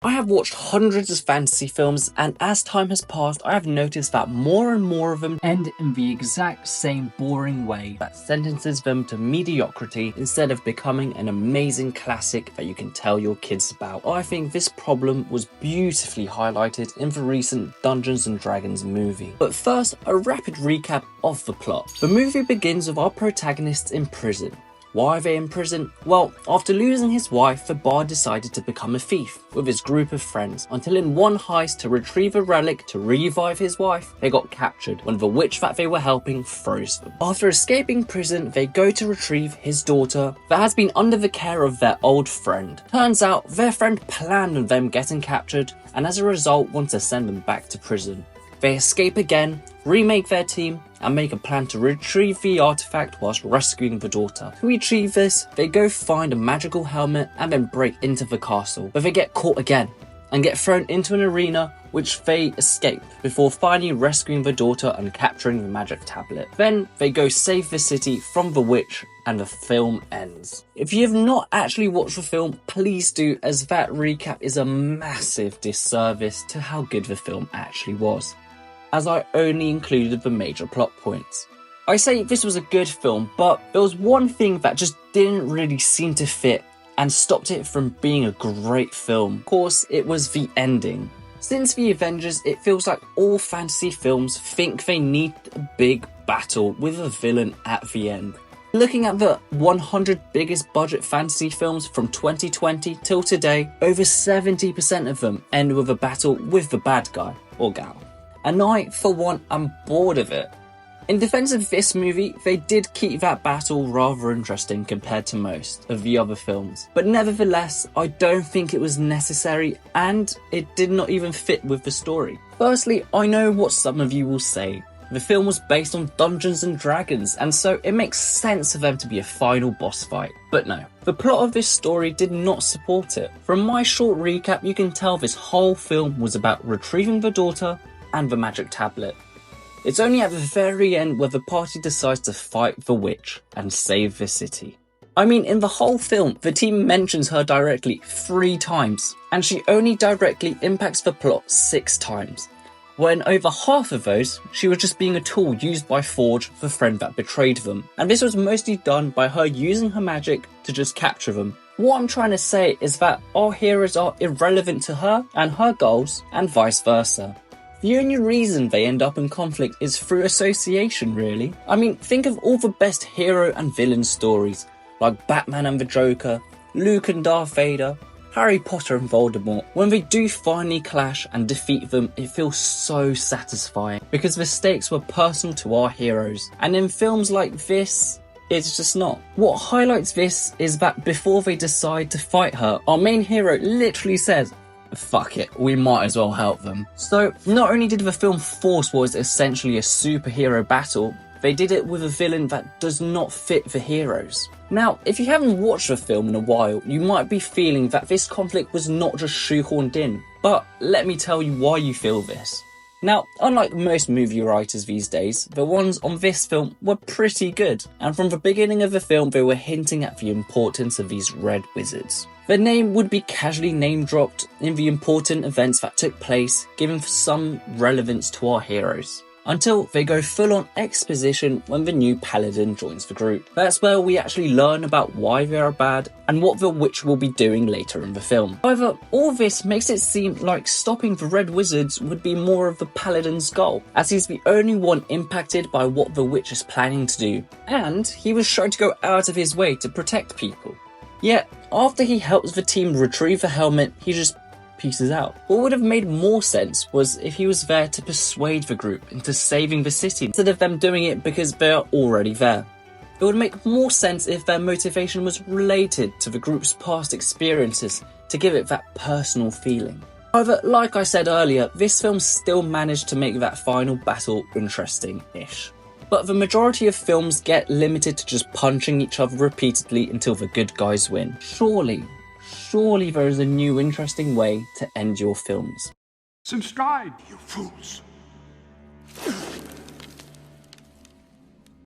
I have watched hundreds of fantasy films, and as time has passed, I have noticed that more and more of them end in the exact same boring way that sentences them to mediocrity instead of becoming an amazing classic that you can tell your kids about. I think this problem was beautifully highlighted in the recent Dungeons and Dragons movie. But first, a rapid recap of the plot. The movie begins with our protagonists in prison. Why are they in prison? Well, after losing his wife, the bard decided to become a thief with his group of friends, until in one heist to retrieve a relic to revive his wife, they got captured when the witch that they were helping froze them. After escaping prison, they go to retrieve his daughter that has been under the care of their old friend. Turns out their friend planned on them getting captured, and as a result wants to send them back to prison. They escape again, remake their team, and make a plan to retrieve the artifact whilst rescuing the daughter. To achieve this, they go find a magical helmet and then break into the castle, but they get caught again and get thrown into an arena which they escape before finally rescuing the daughter and capturing the magic tablet. Then they go save the city from the witch and the film ends. If you have not actually watched the film, please do, as that recap is a massive disservice to how good the film actually was, as I only included the major plot points. I say this was a good film, but there was one thing that just didn't really seem to fit and stopped it from being a great film. Of course, it was the ending. Since the Avengers, it feels like all fantasy films think they need a big battle with a villain at the end. Looking at the 100 biggest budget fantasy films from 2020 till today, over 70% of them end with a battle with the bad guy or gal. And I, for one, am bored of it. In defense of this movie, they did keep that battle rather interesting compared to most of the other films. But nevertheless, I don't think it was necessary, and it did not even fit with the story. Firstly, I know what some of you will say. The film was based on Dungeons and Dragons, and so it makes sense for them to be a final boss fight. But no, the plot of this story did not support it. From my short recap, you can tell this whole film was about retrieving the daughter and the magic tablet. It's only at the very end where the party decides to fight the witch and save the city. I mean, in the whole film, the team mentions her directly 3 times, and she only directly impacts the plot 6 times. When over half of those, she was just being a tool used by Forge, the friend that betrayed them. And this was mostly done by her using her magic to just capture them. What I'm trying to say is that our heroes are irrelevant to her and her goals, and vice versa. The only reason they end up in conflict is through association, really. I mean, think of all the best hero and villain stories, like Batman and the Joker, Luke and Darth Vader, Harry Potter and Voldemort. When they do finally clash and defeat them, it feels so satisfying, because the stakes were personal to our heroes. And in films like this, it's just not. What highlights this is that before they decide to fight her, our main hero literally says, "Fuck it, we might as well help them." So not only did the film force what is essentially a superhero battle, they did it with a villain that does not fit the heroes. Now, if you haven't watched the film in a while, you might be feeling that this conflict was not just shoehorned in. But let me tell you why you feel this. Now, unlike most movie writers these days, the ones on this film were pretty good, and from the beginning of the film they were hinting at the importance of these red wizards. Their name would be casually name dropped in the important events that took place, giving some relevance to our heroes, until they go full on exposition when the new paladin joins the group. That's where we actually learn about why they are bad and what the witch will be doing later in the film. However, all this makes it seem like stopping the red wizards would be more of the paladin's goal, as he's the only one impacted by what the witch is planning to do, and he was trying to go out of his way to protect people. Yet, after he helps the team retrieve the helmet, he just pieces out. What would have made more sense was if he was there to persuade the group into saving the city, instead of them doing it because they are already there. It would make more sense if their motivation was related to the group's past experiences to give it that personal feeling. However, like I said earlier, this film still managed to make that final battle interesting-ish. But the majority of films get limited to just punching each other repeatedly until the good guys win. Surely there is a new interesting way to end your films. Some stride, you fools!